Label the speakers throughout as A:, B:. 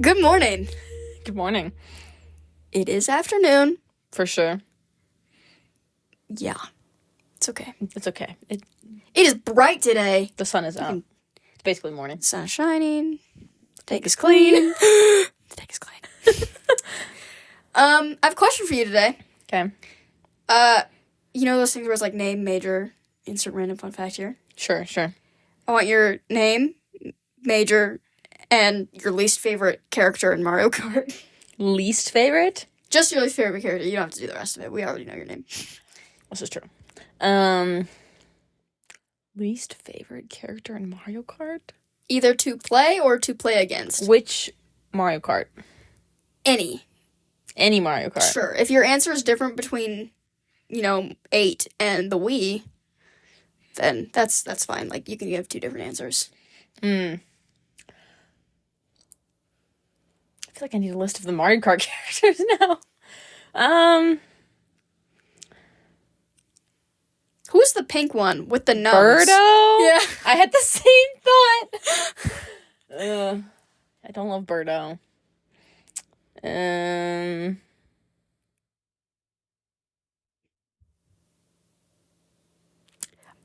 A: Good morning.
B: Good morning.
A: It is afternoon.
B: For sure.
A: Yeah. It's okay.
B: It's okay.
A: It is bright today.
B: The sun is out. It's basically morning.
A: Sun is shining. The tank is clean. The tank is clean. I have a question for you today.
B: Okay.
A: You know those things where it's like name, major, insert random fun fact here?
B: Sure.
A: I want your name, major, and your least favorite character in Mario Kart.
B: Least favorite?
A: Just your least favorite character. You don't have to do the rest of it. We already know your name.
B: This is true. Least favorite character in Mario Kart?
A: Either to play or to play against.
B: Which Mario Kart?
A: Any
B: Mario Kart.
A: Sure. If your answer is different between, 8 and the Wii, then that's fine. Like, you can give two different answers.
B: I feel like I need a list of the Mario Kart characters now.
A: Who's the pink one with the nose?
B: Birdo?
A: Yeah.
B: I had the same thought. I don't love Birdo.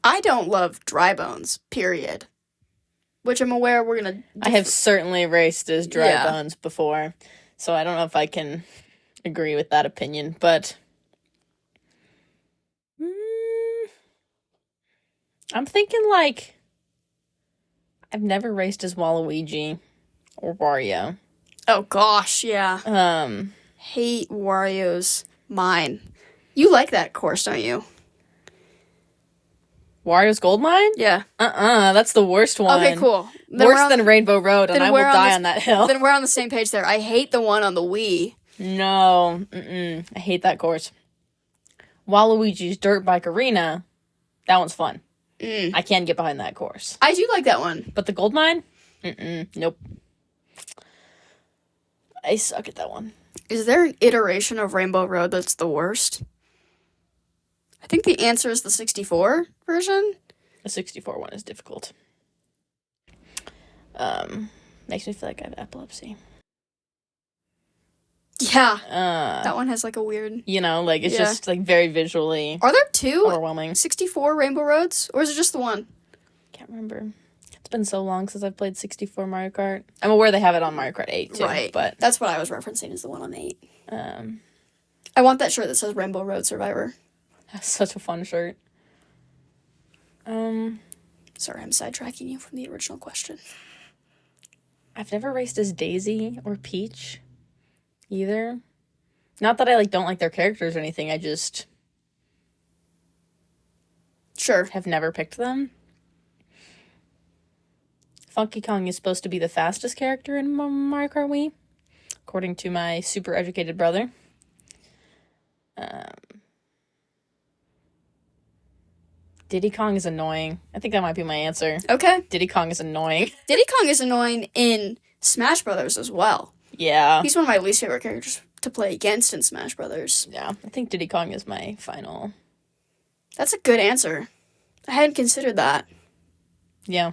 A: I don't love Dry Bones, period. Which I'm aware we're going to...
B: I have certainly raced as Dry
A: Yeah.
B: Bones before, so I don't know if I can agree with that opinion, but... I'm thinking, I've never raced as Waluigi or Wario.
A: Oh, gosh, yeah. Hate Wario's mine. You like that course, don't you?
B: Wario's Gold Mine?
A: Yeah.
B: That's the worst one.
A: Okay, cool. Then
B: Worse than Rainbow Road, and I will die on that hill.
A: Then we're on the same page there. I hate the one on the Wii.
B: No, I hate that course. Waluigi's Dirt Bike Arena, that one's fun. I can get behind that course.
A: I do like that one.
B: But the Gold Mine? Nope. I suck at that one.
A: Is there an iteration of Rainbow Road that's the worst? I think the answer is the 64 version.
B: The 64 one is difficult. Makes me feel like I have epilepsy.
A: Yeah.
B: That
A: one has a weird...
B: it's just very visually
A: Are there two
B: overwhelming.
A: 64 Rainbow Roads? Or is it just the one?
B: Can't remember. It's been so long since I've played 64 Mario Kart. I'm aware they have it on Mario Kart 8 too.
A: Right.
B: But
A: that's what I was referencing is the one on 8. I want that shirt that says Rainbow Road Survivor.
B: That's such a fun shirt.
A: Sorry, I'm sidetracking you from the original question.
B: I've never raced as Daisy or Peach either. Not that I don't like their characters or anything, I just
A: Sure.
B: have never picked them. Funky Kong is supposed to be the fastest character in Mario Kart Wii, according to my super educated brother. Diddy Kong is annoying. I think that might be my answer.
A: Okay.
B: Diddy Kong is annoying.
A: Diddy Kong is annoying in Smash Brothers as well.
B: Yeah.
A: He's one of my least favorite characters to play against in Smash Brothers.
B: Yeah, I think Diddy Kong is my final.
A: That's a good answer. I hadn't considered that.
B: Yeah.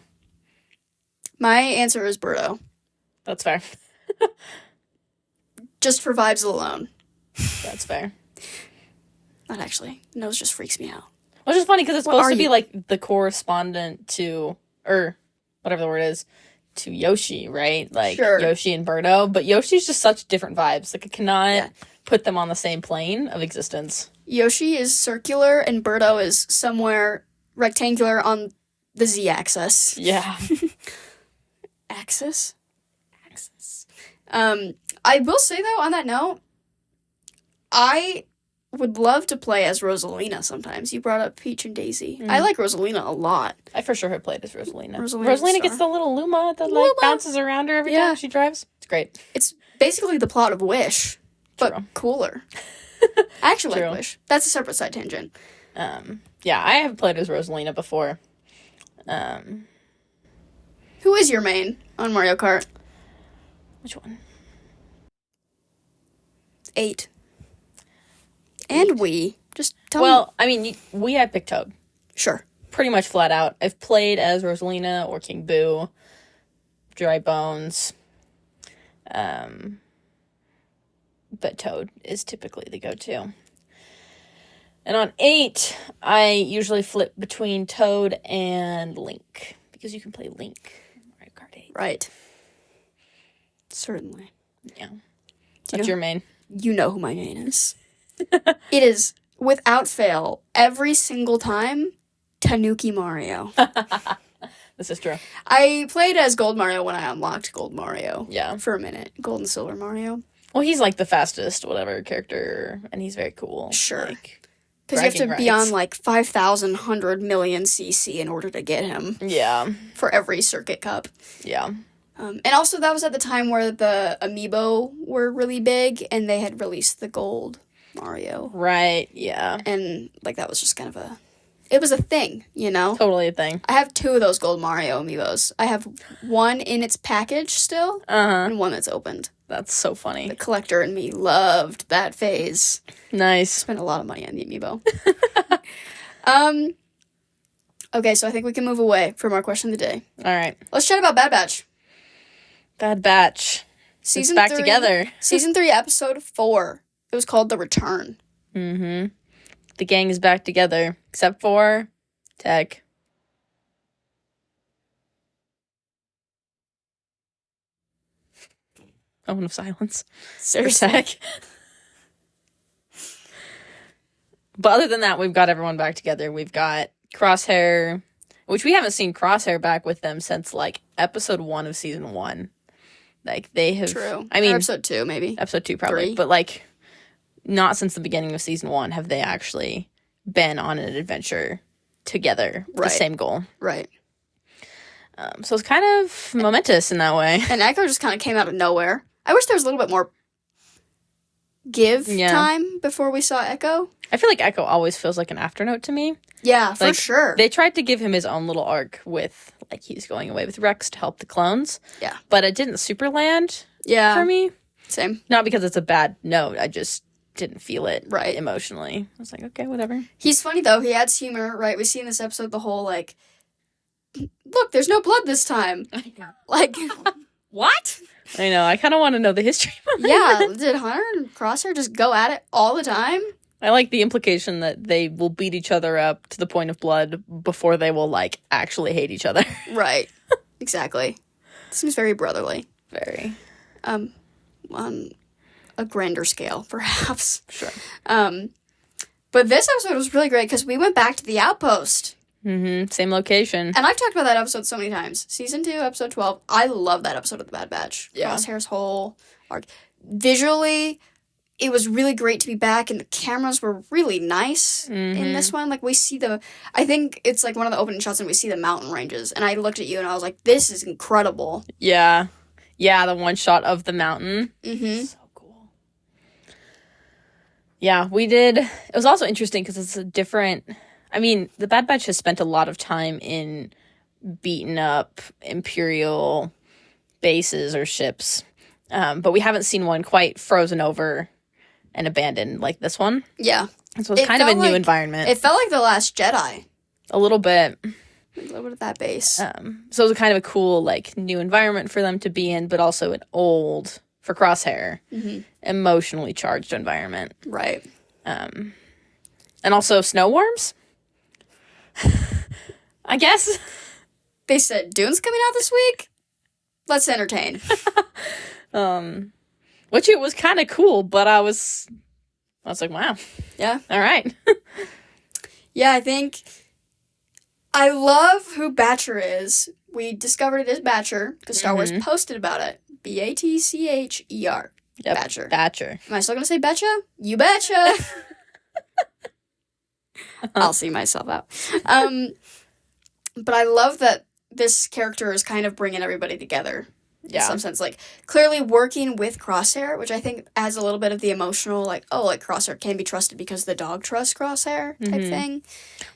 A: My answer is Birdo.
B: That's fair.
A: Just for vibes alone.
B: That's fair.
A: Not actually. Nose just freaks me out.
B: Which is funny because it's
A: What
B: supposed
A: are
B: to be
A: you?
B: the correspondent to, or whatever the word is, to Yoshi, right?
A: Sure.
B: Yoshi and Birdo. But Yoshi's just such different vibes. I cannot
A: Yeah.
B: put them on the same plane of existence.
A: Yoshi is circular and Birdo is somewhere rectangular on the Z-axis.
B: Yeah.
A: Axis? I will say, though, on that note, I would love to play as Rosalina sometimes. You brought up Peach and Daisy. I like Rosalina a lot.
B: I for sure have played as Rosalina.
A: Rosalina
B: Gets the little Luma that
A: Luma.
B: bounces around her every
A: Yeah.
B: time she drives. It's great.
A: It's basically the plot of Wish, but
B: True.
A: cooler. I actually
B: True.
A: like Wish. That's a separate side tangent.
B: Yeah, I have played as Rosalina before.
A: Who is your main on Mario Kart?
B: Which one?
A: 8. And Wii. Just tell me.
B: Well, I mean, I picked Toad.
A: Sure.
B: Pretty much flat out. I've played as Rosalina or King Boo, Dry Bones. But Toad is typically the go-to. And on 8, I usually flip between Toad and Link, because you can play Link in Mario Kart 8.
A: Right. Certainly.
B: Yeah. That's your main.
A: You know who my main is. It is, without fail, every single time, Tanuki Mario.
B: This is true.
A: I played as Gold Mario when I unlocked Gold Mario.
B: Yeah.
A: For a minute. Gold and Silver Mario.
B: Well, he's like the fastest whatever character, and he's very cool.
A: Sure.
B: Like,
A: because you have to
B: bragging
A: be
B: rights.
A: on like 5,100 million CC in order to get him
B: Yeah.
A: for every Circuit Cup.
B: Yeah.
A: And also that was at the time where the Amiibo were really big and they had released the Gold Mario.
B: Right. Yeah.
A: And like that was just kind of it was a thing, you know?
B: Totally a thing.
A: I have 2 of those Gold Mario Amiibos. I have one in its package still and one that's opened.
B: That's so funny.
A: The collector in me loved that phase.
B: Nice.
A: Spent a lot of money on the Amiibo. Okay, so I think we can move away from our question of the day.
B: All right.
A: Let's chat about Bad Batch.
B: Bad Batch.
A: Season
B: It's back
A: 3,
B: together.
A: Season 3, episode 4. It was called The Return.
B: Mm-hmm. The gang is back together, except for Tech. Moment of silence.
A: Seriously.
B: Tech. But other than that, we've got everyone back together. We've got Crosshair, which we haven't seen Crosshair back with them since like episode 1 of season 1. Like they have.
A: True.
B: I mean,
A: or episode 2, maybe.
B: episode 2 probably,
A: 3.
B: but like not since the beginning of season 1 have they actually been on an adventure together with
A: Right.
B: the same goal.
A: Right.
B: So it's kind of momentous in that way.
A: And Echo just kind of came out of nowhere. I wish there was a little bit more give time before we saw Echo.
B: I feel like Echo always feels like an afternote to me.
A: Yeah, for
B: Like,
A: sure.
B: They tried to give him his own little arc with, like, he's going away with Rex to help the clones.
A: Yeah.
B: But it didn't super land
A: Yeah.
B: for me.
A: Same.
B: Not because it's a bad note. I just didn't feel it
A: Right.
B: emotionally. I was like, okay, whatever.
A: He's funny, though. He adds humor, right? We see in this episode the whole, like, look, there's no blood this time. Like, what?
B: I know. I kind of want to know the history.
A: Yeah, did Hunter and Crosshair just go at it all the time?
B: I like the implication that they will beat each other up to the point of blood before they will, like, actually hate each other.
A: Right. Exactly. Seems very brotherly.
B: Very.
A: On a grander scale, perhaps.
B: Sure.
A: But this episode was really great because we went back to the outpost.
B: Mm-hmm. Same location.
A: And I've talked about that episode so many times. Season 2, episode 12. I love that episode of The Bad Batch.
B: Yeah.
A: Crosshair's whole arc. Visually, it was really great to be back, and the cameras were really nice in this one. Like, we see I think it's like one of the opening shots, and we see the mountain ranges. And I looked at you, and I was like, this is incredible.
B: Yeah. Yeah, the one shot of the mountain.
A: Mm-hmm.
B: So cool. Yeah, we did. It was also interesting because it's a different... I mean, the Bad Batch has spent a lot of time in beaten up Imperial bases or ships. But we haven't seen one quite frozen over and abandoned like this one.
A: Yeah.
B: And so it's kind of a new environment.
A: It felt like The Last Jedi.
B: A little bit.
A: A little bit of that base.
B: So it was kind of a cool, like, new environment for them to be in, but also an old, for Crosshair, emotionally charged environment.
A: Right.
B: And also snow worms? I guess.
A: They said, Dune's coming out this week? Let's entertain.
B: Which it was kind of cool, but I was like, wow.
A: Yeah.
B: All right.
A: Yeah, I think... I love who Batcher is. We discovered it as Batcher because Star Wars posted about it. Batcher.
B: Yep.
A: Batcher.
B: Batcher.
A: Am I still going to say Betcha? You betcha. I'll see myself out. But I love that this character is kind of bringing everybody together. In some sense, like, clearly working with Crosshair, which I think adds a little bit of the emotional, like, oh, like, Crosshair can be trusted because the dog trusts Crosshair type thing.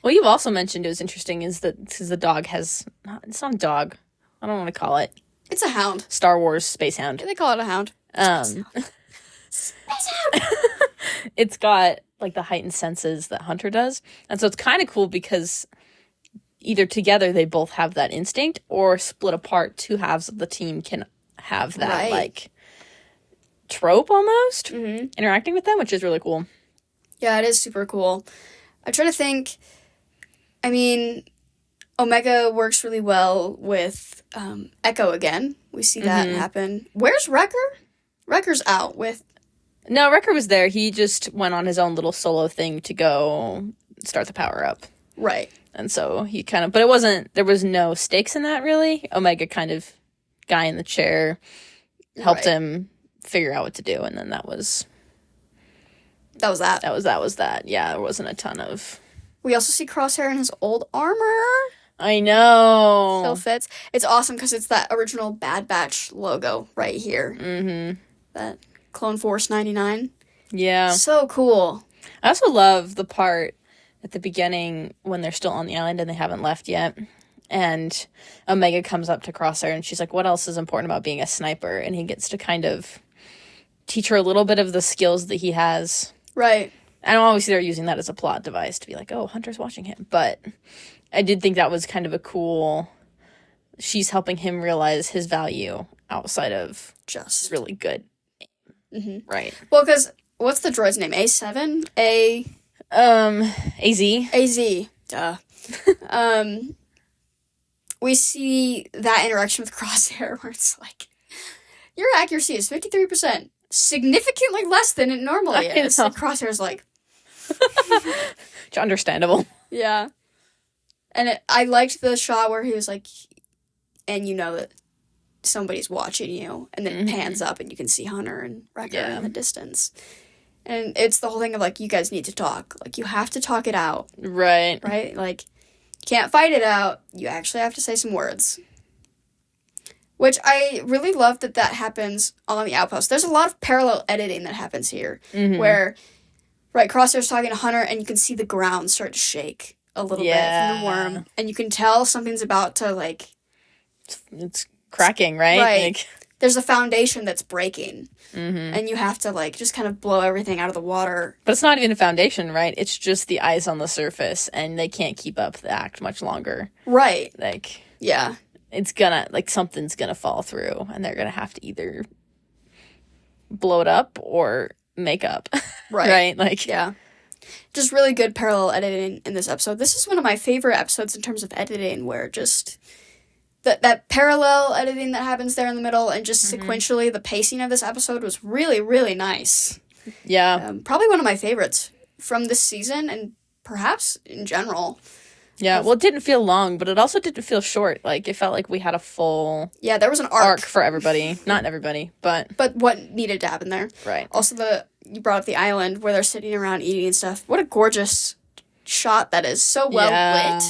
B: Well, you've also mentioned it was interesting is that because the dog has... It's not a dog. I don't want to call it.
A: It's a hound.
B: Star Wars Space Hound.
A: They call it a hound. Space hound.
B: It's got, like, the heightened senses that Hunter does. And so it's kind of cool because either together they both have that instinct or split apart, two halves of the team can have that,
A: Right.
B: like, trope almost,
A: Mm-hmm.
B: interacting with them, which is really cool.
A: Yeah, it is super cool. I'm trying to think. I mean, Omega works really well with Echo again. We see that happen. Where's Wrecker? Wrecker's out with...
B: No, Wrecker was there. He just went on his own little solo thing to go start the power-up.
A: Right.
B: And so he kind of... But it wasn't... There was no stakes in that, really. Omega kind of... Guy in the chair helped him figure out what to do, and then that was...
A: That was that.
B: That was that. Yeah, there wasn't a ton of...
A: We also see Crosshair in his old armor.
B: I know.
A: Still fits. It's awesome because it's that original Bad Batch logo right here.
B: Mm-hmm.
A: That Clone Force 99.
B: Yeah.
A: So cool.
B: I also love the part at the beginning when they're still on the island and they haven't left yet. And Omega comes up to Crosshair and she's like, what else is important about being a sniper? And he gets to kind of teach her a little bit of the skills that he has.
A: Right.
B: And obviously they're using that as a plot device to be like, oh, Hunter's watching him. But I did think that was kind of a cool... She's helping him realize his value outside of
A: Just
B: really good.
A: Mm-hmm.
B: Right.
A: Well, because what's the droid's name? A7?
B: AZ.
A: AZ. Duh. We see that interaction with Crosshair where it's like, your accuracy is 53%, significantly less than it normally is. And Crosshair's like,
B: It's understandable.
A: yeah. And I liked the shot where he was like, and you know that somebody's watching you, and then it pans up and you can see Hunter and Wrecker in the distance. And it's the whole thing of like, you guys need to talk. Like, you have to talk it out.
B: Right.
A: Right? Like, can't fight it out. You actually have to say some words. Which I really love that happens on the Outpost. There's a lot of parallel editing that happens here. Where, right, Crosshair's talking to Hunter and you can see the ground start to shake a little bit from the worm. And you can tell something's about to, like...
B: It's cracking, right?
A: Right.
B: Like,
A: there's a foundation that's breaking. And you have to, like, just kind of blow everything out of the water.
B: but it's not even a foundation, right? It's just the ice on the surface, and they can't keep up the act much longer.
A: Right.
B: Like,
A: Yeah.
B: it's gonna, like, something's gonna fall through, and they're gonna have to either blow it up or make up.
A: Right.
B: Right? Like,
A: Yeah. Just really good parallel editing in this episode. This is one of my favorite episodes in terms of editing, where just that parallel editing that happens there in the middle and just sequentially the pacing of this episode was really, really nice.
B: yeah.
A: Probably one of my favorites from this season and perhaps in general.
B: Yeah. Well, it didn't feel long, but it also didn't feel short. Like, it felt like we had a full
A: Yeah, there was an
B: arc for everybody. Not everybody, but...
A: But what needed to happen there.
B: Right.
A: Also, you brought up the island where they're sitting around eating and stuff. What a gorgeous shot that is. So well lit.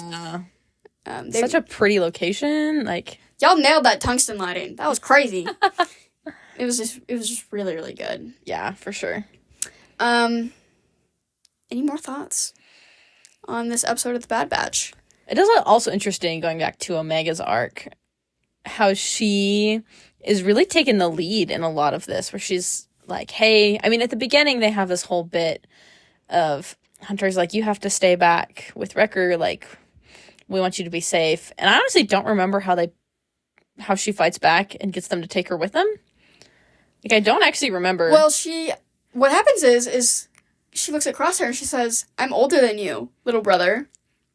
B: Such a pretty location. Like,
A: y'all nailed that tungsten lighting. That was crazy. It was just really, really good.
B: yeah, for sure.
A: Any more thoughts on this episode of The Bad Batch?
B: It is also interesting, going back to Omega's arc, how she is really taking the lead in a lot of this, where she's like, hey, I mean, at the beginning, they have this whole bit of Hunter's like, you have to stay back with Wrecker, like, we want you to be safe. And I honestly don't remember how she fights back and gets them to take her with them. Like, I don't actually remember.
A: Well, what happens is she looks at Crosshair and she says, I'm older than you, little brother.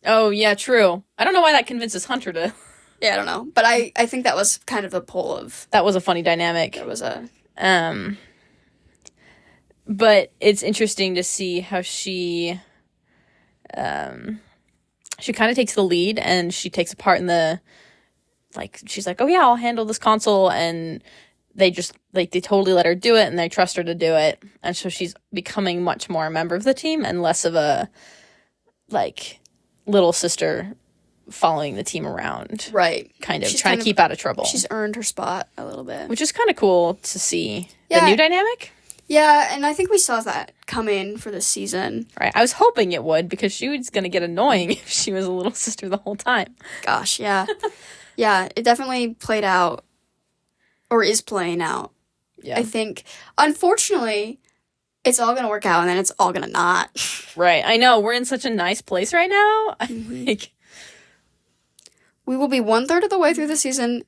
B: Oh, yeah, true. I don't know why that convinces Hunter to...
A: Yeah, I don't know. But I think that was kind of the pull of...
B: That was a funny dynamic.
A: There was a...
B: But it's interesting to see how she kind of takes the lead, and she takes a part in the, like, she's like, oh yeah, I'll handle this console, and they just, like, they totally let her do it, and they trust her to do it, and so she's becoming much more a member of the team, and less of a, like, little sister following the team around.
A: Right.
B: Kind of
A: She's
B: trying to keep out of trouble.
A: She's earned her spot a little bit.
B: Which is kind of cool to see.
A: Yeah.
B: The new dynamic.
A: Yeah, and I think we saw that come in for this season.
B: Right. I was hoping it would, because she was going to get annoying if she was a little sister the whole time.
A: Gosh, yeah. Yeah, it definitely played out, or is playing out.
B: Yeah.
A: I think, unfortunately, it's all going to work out, and then it's all going to not.
B: Right. I know. We're in such a nice place right now. Like,
A: we will be 1/3 of the way through the season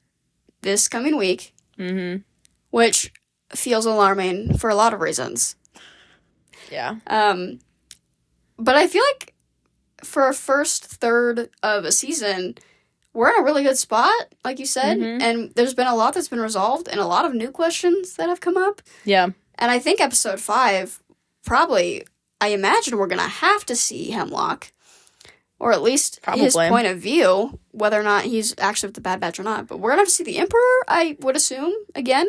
A: this coming week.
B: mm-hmm.
A: Which feels alarming for a lot of reasons.
B: Yeah.
A: But I feel like for a first third of a season, we're in a really good spot, like you said, and there's been a lot that's been resolved and a lot of new questions that have come up.
B: Yeah.
A: And I think episode 5, probably, I imagine we're going to have to see Hemlock, or at least his point of view, whether or not he's actually with the Bad Batch or not. But we're going to have to see the Emperor, I would assume, again.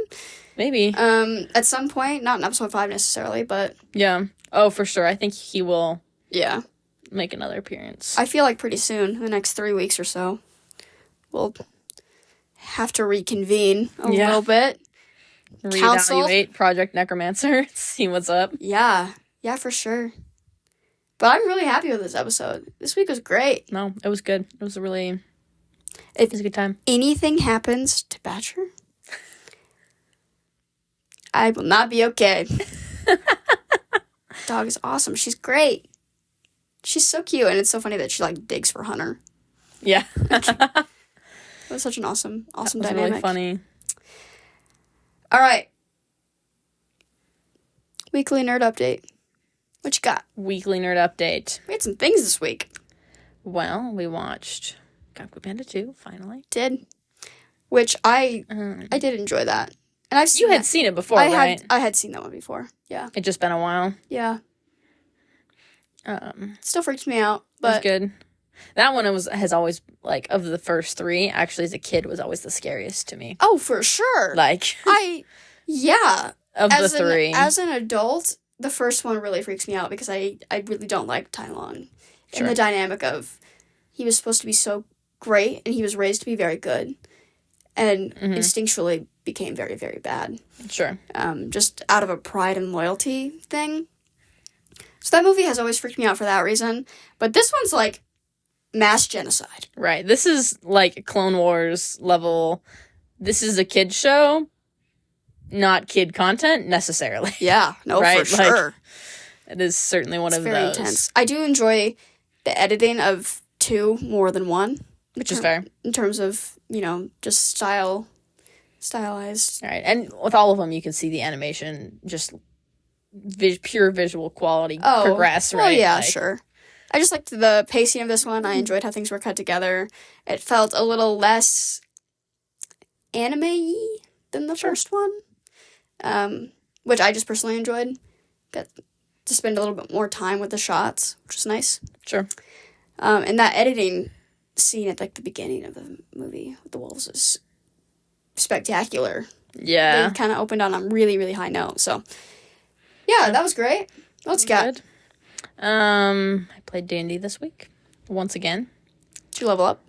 B: Maybe.
A: At some point, not in episode 5 necessarily, but...
B: Yeah. Oh, for sure. I think he will...
A: Yeah.
B: Make another appearance.
A: I feel like pretty soon, the next 3 weeks or so, we'll have to reconvene a little bit.
B: Reevaluate Project Necromancer, see what's up.
A: Yeah, for sure. But I'm really happy with this episode. This week was great.
B: No, it was good. It was a good time.
A: Anything happens to Badger, I will not be okay. Dog is awesome. She's great. She's so cute, and it's so funny that she like digs for Hunter.
B: Yeah.
A: It was such an awesome
B: that was
A: dynamic.
B: Really funny.
A: All right. Weekly nerd update. What you got?
B: Weekly nerd update.
A: We had some things this week.
B: Well, we watched Kung Fu Panda 2, finally.
A: Did. Which I did enjoy that. And I've seen
B: You had seen it before, right?
A: I had seen that one before. Yeah.
B: It's just been a while.
A: Yeah.
B: It
A: still freaks me out, but
B: it was good. That one has always, like, of the first 3, actually, as a kid, was always the scariest to me.
A: Oh, for sure.
B: Like,
A: yeah.
B: Of the 3.
A: As an adult, the first one really freaks me out because I really don't like Tai Lung. Sure. And the dynamic of he was supposed to be so great and he was raised to be very good and instinctually became very, very bad.
B: Sure.
A: Just out of a pride and loyalty thing. So that movie has always freaked me out for that reason. But this one's like mass genocide.
B: Right. This is like Clone Wars level. This is a kid's show, not kid content necessarily.
A: Yeah. No, right? For sure.
B: It is certainly one of those.
A: It's very intense. I do enjoy the editing of 2 more than 1.
B: Which is fair.
A: In terms of, just stylized.
B: Right. And with all of them, you can see the animation just pure visual quality progress, right?
A: Oh, yeah, sure. I just liked the pacing of this one. I enjoyed how things were cut together. It felt a little less anime-y than the first one, which I just personally enjoyed. Got to spend a little bit more time with the shots, which was nice.
B: Sure.
A: And that editing scene at like the beginning of the movie with the wolves is spectacular.
B: Yeah.
A: They kind of opened on a really, really high note. So, yeah, that was great. What's you got?
B: I played D&D this week once again.
A: Did you level up?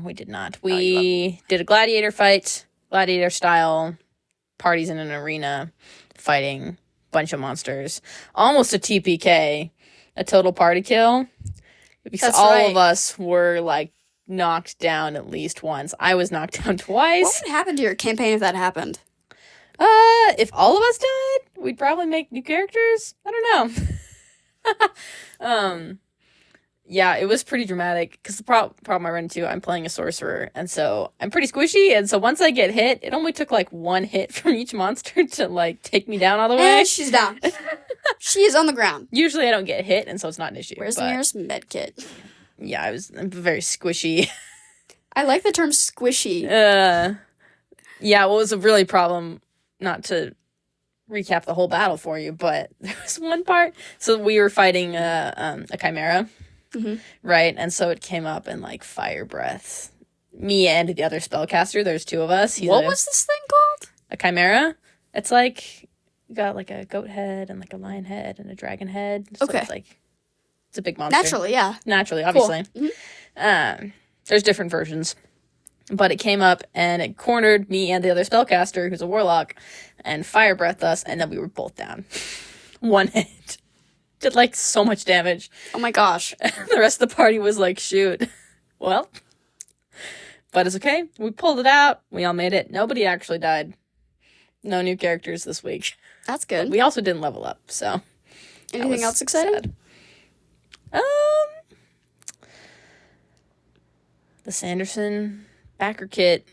B: We did not. We did a gladiator fight, gladiator style, parties in an arena, fighting a bunch of monsters. Almost a TPK, a total party kill. Because
A: That's
B: all
A: right.
B: of us were like knocked down at least once. I was knocked down twice.
A: What would happen to your campaign if that happened?
B: If all of us died, we'd probably make new characters. I don't know. Yeah, it was pretty dramatic because the problem I run into, I'm playing a sorcerer, and so I'm pretty squishy, and so once I get hit, it only took like 1 hit from each monster to like take me down all the way.
A: And she's down. She is on the ground.
B: Usually I don't get hit, and so it's not an issue.
A: Where's the nearest med kit?
B: Yeah, I'm very squishy.
A: I like the term squishy.
B: Yeah, well, it was a really problem, not to recap the whole battle for you, but there was one part. So we were fighting a chimera, right? And so it came up in like fire breath. Me and the other spellcaster. There's 2 of us.
A: What was this thing called?
B: A chimera. It's like got like a goat head and like a lion head and a dragon head. So
A: okay.
B: It's a big monster.
A: Naturally,
B: obviously.
A: Cool.
B: There's different versions. But it came up and it cornered me and the other spellcaster, who's a warlock, and fire breathed us, and then we were both down. 1 hit. Did like so much damage.
A: Oh my gosh.
B: The rest of the party was like, shoot. Well. But it's okay. We pulled it out. We all made it. Nobody actually died. No new characters this week.
A: That's good.
B: But we also didn't level up, so.
A: Anything else exciting?
B: Sad. The Sanderson backer kit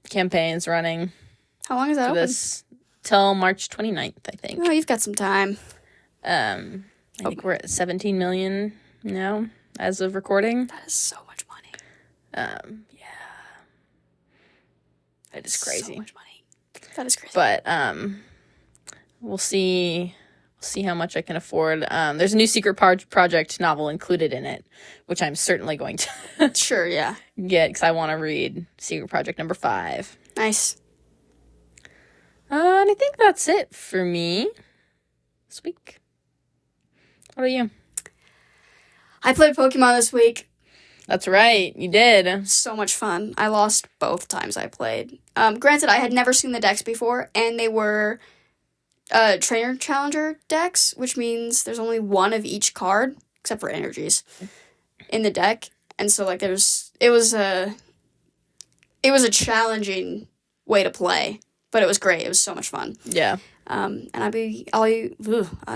B: campaign's running.
A: How long is that open?
B: till March 29th, I think.
A: Oh, you've got some time.
B: I think we're at 17 million now as of recording.
A: That is so much money.
B: Yeah. It is crazy.
A: So much money. That is crazy.
B: But we'll see how much I can afford. There's a new Secret Project novel included in it, which I'm certainly going to
A: Sure, yeah.
B: get because I want to read Secret Project number 5.
A: Nice.
B: And I think that's it for me this week. What about you?
A: I played Pokemon this week.
B: That's right, you did.
A: So much fun. I lost both times I played. Granted, I had never seen the decks before, and they were trainer challenger decks, which means there's only one of each card, except for energies, in the deck. And so, like, it was a challenging way to play, but it was great. It was so much fun.
B: Yeah.
A: And I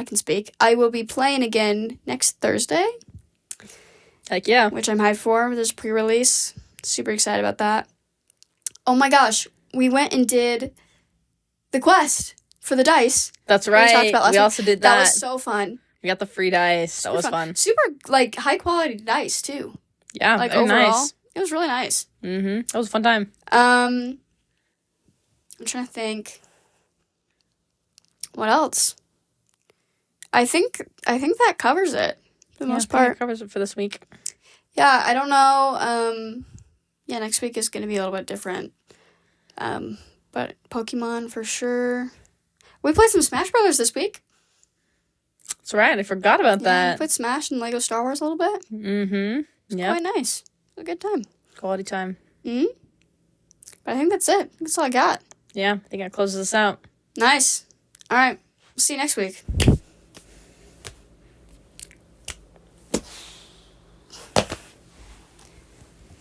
A: can speak. I will be playing again next Thursday.
B: Heck yeah.
A: Which I'm hyped for. There's pre-release. Super excited about that. Oh my gosh. We went and did the quest for the dice.
B: That's right. We also did that.
A: That was so fun.
B: We got the free dice. That was fun.
A: Super, like, high quality dice, too.
B: Yeah,
A: like,
B: very
A: overall.
B: nice.
A: It was really nice.
B: Mm-hmm. That was a fun time.
A: I'm trying to think. What else? I think that covers it for the most part.
B: That covers it for this week.
A: Yeah, I don't know. Yeah, next week is going to be a little bit different. But Pokemon for sure. We played some Smash Brothers this week.
B: That's right. I forgot about that.
A: We played Smash and Lego Star Wars a little bit.
B: Mm-hmm. Yeah.
A: Quite nice. It was a good time.
B: Quality time.
A: Mm-hmm. But I think that's it. That's all I got.
B: Yeah, I think that closes us out.
A: Nice. All right. See you next week.